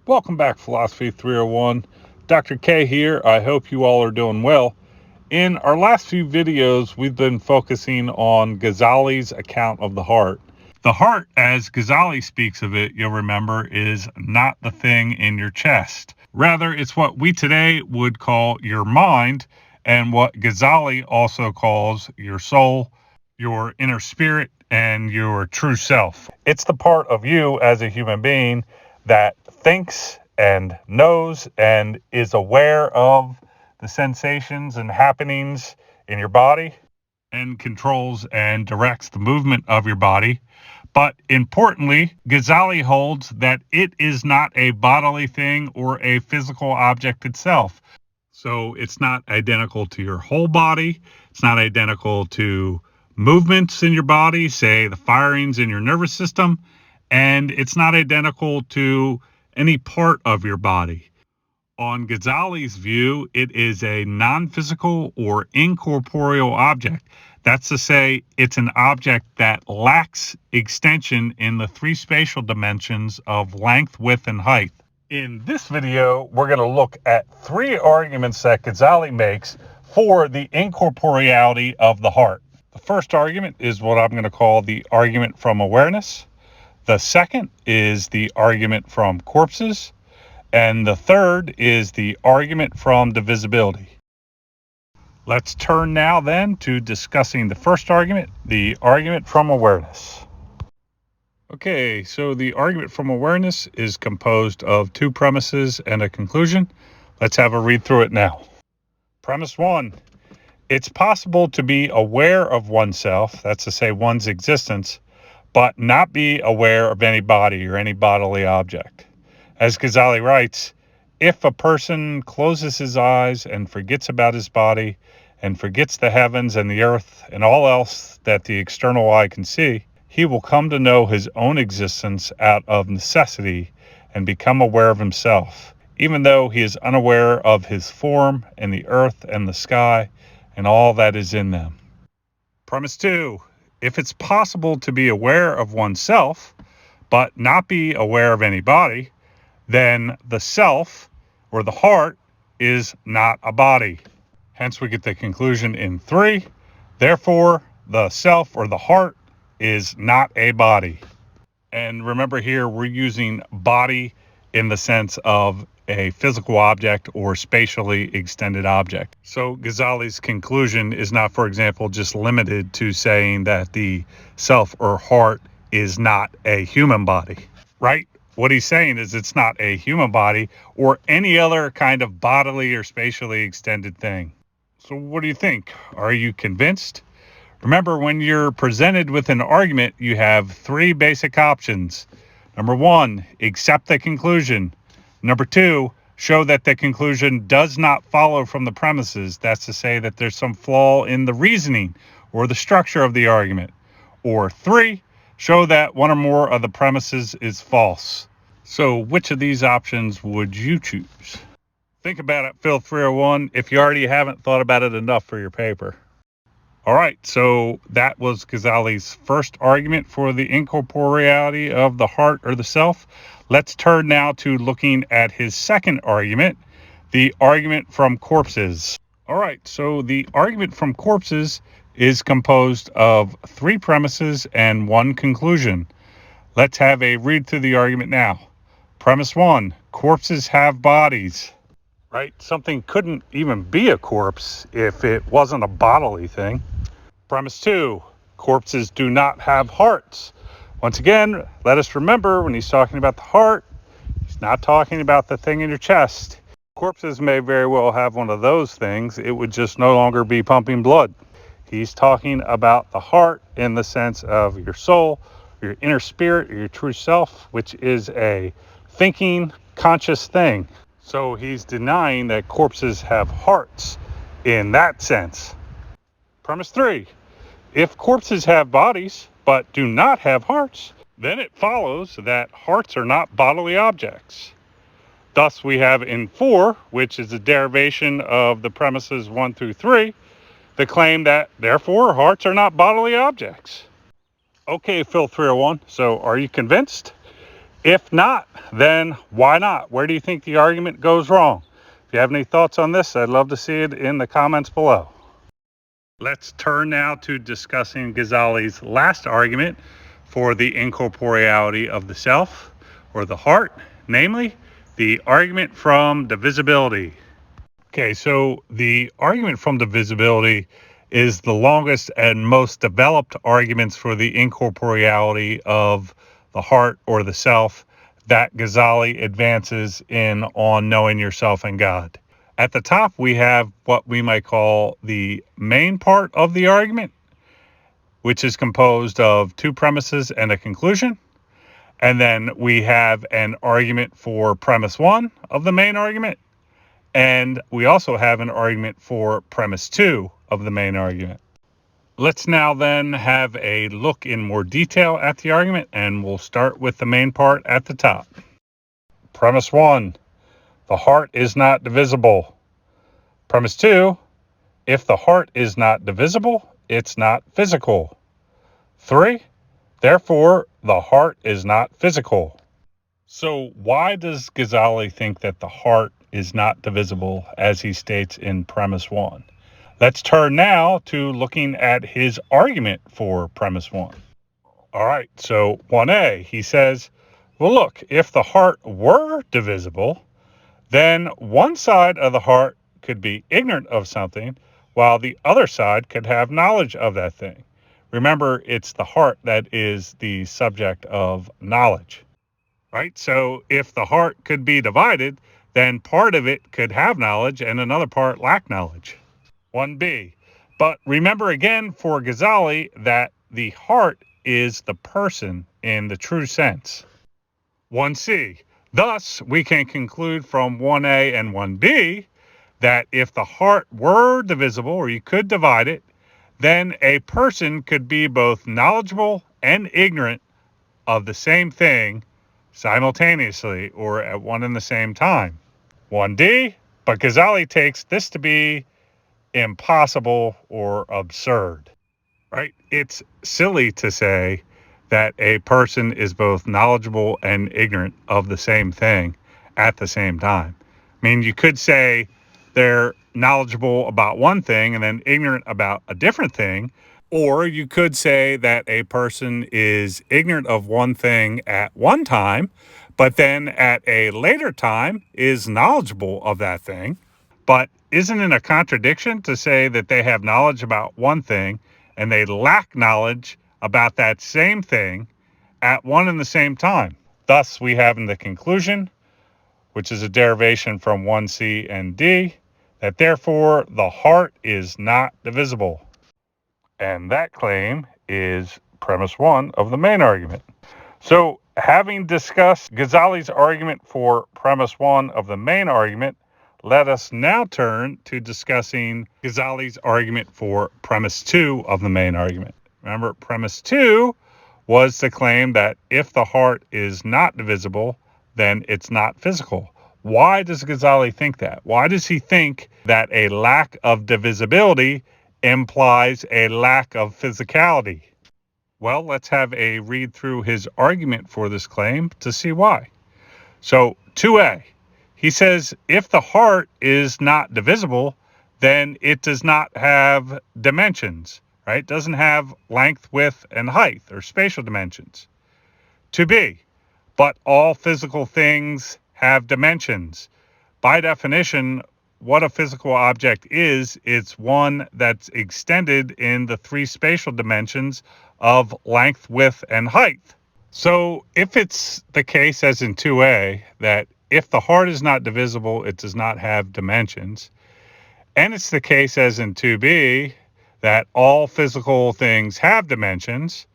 Welcome back, Philosophy 301. Dr. K here. I hope you all are doing well. In our last few videos, we've been focusing on Ghazali's account of the heart. The heart, as Ghazali speaks of it, you'll remember, is not the thing in your chest. Rather, it's what we today would call your mind, and what Ghazali also calls your soul, your inner spirit, and your true self. It's the part of you as a human being that thinks and knows and is aware of the sensations and happenings in your body and controls and directs the movement of your body. But importantly, Ghazali holds that it is not a bodily thing or a physical object itself. So it's not identical to your whole body. It's not identical to movements in your body, say the firings in your nervous system, and it's not identical to any part of your body. On Ghazali's view, it is a non-physical or incorporeal object. That's to say, it's an object that lacks extension in the three spatial dimensions of length, width, and height. In this video, we're going to look at three arguments that Ghazali makes for the incorporeality of the heart. The first argument is what I'm going to call the argument from awareness. The second is the argument from corpses. And the third is the argument from divisibility. Let's turn now then to discussing the first argument, the argument from awareness. Okay, so the argument from awareness is composed of two premises and a conclusion. Let's have a read through it now. Premise 1. It's possible to be aware of oneself, that's to say one's existence, but not be aware of any body or any bodily object. As Ghazali writes, if a person closes his eyes and forgets about his body and forgets the heavens and the earth and all else that the external eye can see, he will come to know his own existence out of necessity and become aware of himself, even though he is unaware of his form and the earth and the sky and all that is in them. Premise 2. If it's possible to be aware of oneself, but not be aware of any body, then the self, or the heart, is not a body. Hence, we get the conclusion in 3. Therefore, the self, or the heart, is not a body. And remember here, we're using body in the sense of a physical object or spatially extended object. So Ghazali's conclusion is not, for example, just limited to saying that the self or heart is not a human body, right? What he's saying is it's not a human body or any other kind of bodily or spatially extended thing. So what do you think? Are you convinced? Remember, when you're presented with an argument, you have three basic options. Number 1, accept the conclusion. Number 2, show that the conclusion does not follow from the premises. That's to say that there's some flaw in the reasoning or the structure of the argument. Or 3, show that one or more of the premises is false. So which of these options would you choose? Think about it, Phil 301, if you already haven't thought about it enough for your paper. All right, so that was Ghazali's first argument for the incorporeality of the heart or the self. Let's turn now to looking at his second argument, the argument from corpses. All right, so the argument from corpses is composed of three premises and one conclusion. Let's have a read through the argument now. Premise 1, corpses have bodies. Right? Something couldn't even be a corpse if it wasn't a bodily thing. Premise 2, corpses do not have hearts. Once again, let us remember when he's talking about the heart, he's not talking about the thing in your chest. Corpses may very well have one of those things. It would just no longer be pumping blood. He's talking about the heart in the sense of your soul, your inner spirit, or your true self, which is a thinking, conscious thing. So he's denying that corpses have hearts in that sense. Premise 3, if corpses have bodies but do not have hearts, then it follows that hearts are not bodily objects. Thus we have in 4, which is a derivation of the premises 1 through 3, the claim that therefore hearts are not bodily objects. Okay, Phil 301, so are you convinced? If not, then why not? Where do you think the argument goes wrong? If you have any thoughts on this, I'd love to see it in the comments below. Let's turn now to discussing Ghazali's last argument for the incorporeality of the self or the heart, namely the argument from divisibility. Okay, so the argument from divisibility is the longest and most developed arguments for the incorporeality of the heart or the self that Ghazali advances in On Knowing Yourself and God. At the top, we have what we might call the main part of the argument, which is composed of two premises and a conclusion. And then we have an argument for premise one of the main argument. And we also have an argument for premise two of the main argument. Let's now then have a look in more detail at the argument, and we'll start with the main part at the top. Premise one, the heart is not divisible. Premise two, if the heart is not divisible, it's not physical. 3, therefore, the heart is not physical. So why does Ghazali think that the heart is not divisible, as he states in premise 1? Let's turn now to looking at his argument for premise 1. All right, so 1a, he says, well, look, if the heart were divisible, then one side of the heart could be ignorant of something, while the other side could have knowledge of that thing. Remember, it's the heart that is the subject of knowledge, right? So if the heart could be divided, then part of it could have knowledge and another part lack knowledge. 1b. But remember again for Ghazali that the heart is the person in the true sense. 1c. Thus, we can conclude from 1a and 1b that if the heart were divisible, or you could divide it, then a person could be both knowledgeable and ignorant of the same thing simultaneously or at one and the same time. 1d, but Ghazali takes this to be impossible or absurd, right? It's silly to say that a person is both knowledgeable and ignorant of the same thing at the same time. I mean, you could say they're knowledgeable about one thing and then ignorant about a different thing, or you could say that a person is ignorant of one thing at one time, but then at a later time is knowledgeable of that thing. But isn't it a contradiction to say that they have knowledge about one thing and they lack knowledge about that same thing at one and the same time? Thus, we have in the conclusion, which is a derivation from 1c and d, that therefore the heart is not divisible. And that claim is premise 1 of the main argument. So, having discussed Ghazali's argument for premise 1 of the main argument, let us now turn to discussing Ghazali's argument for premise 2 of the main argument. Remember, premise 2 was the claim that if the heart is not divisible, then it's not physical. Why does Ghazali think that? Why does he think that a lack of divisibility implies a lack of physicality? Well, let's have a read through his argument for this claim to see why. So, 2a, he says, if the heart is not divisible, then it does not have dimensions, right? It doesn't have length, width, and height, or spatial dimensions. 2b, but all physical things have dimensions. By definition, what a physical object is, it's one that's extended in the three spatial dimensions of length, width, and height. So if it's the case, as in 2a, that if the heart is not divisible, it does not have dimensions, and it's the case, as in 2b, that all physical things have dimensions,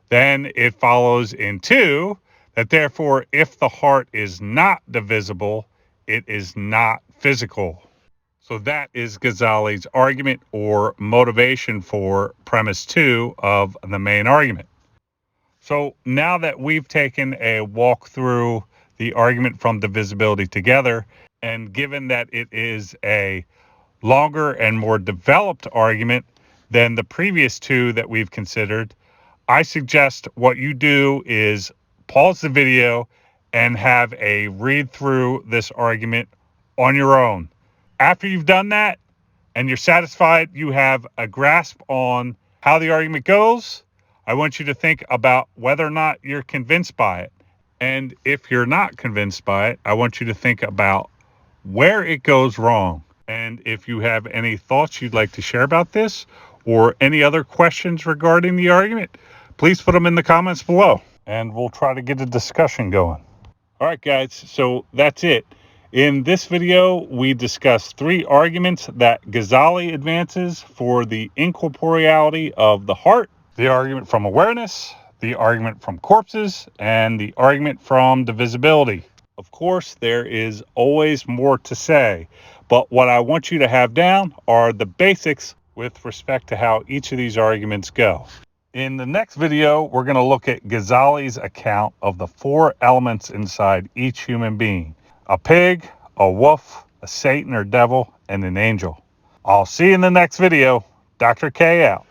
then it follows in 2 that therefore, if the heart is not divisible, it is not physical. So that is Ghazali's argument or motivation for premise 2 of the main argument. So now that we've taken a walk through the argument from divisibility together, and given that it is a longer and more developed argument than the previous two that we've considered, I suggest what you do is pause the video and have a read through this argument on your own. After you've done that and you're satisfied you have a grasp on how the argument goes, I want you to think about whether or not you're convinced by it. And if you're not convinced by it, I want you to think about where it goes wrong. And if you have any thoughts you'd like to share about this or any other questions regarding the argument, please put them in the comments below and we'll try to get a discussion going. All right, guys, so that's it. In this video, we discussed 3 arguments that Ghazali advances for the incorporeality of the heart: the argument from awareness, the argument from corpses, and the argument from divisibility. Of course, there is always more to say, but what I want you to have down are the basics with respect to how each of these arguments go. In the next video, we're going to look at Ghazali's account of the 4 elements inside each human being: a pig, a wolf, a Satan or devil, and an angel. I'll see you in the next video. Dr. K out.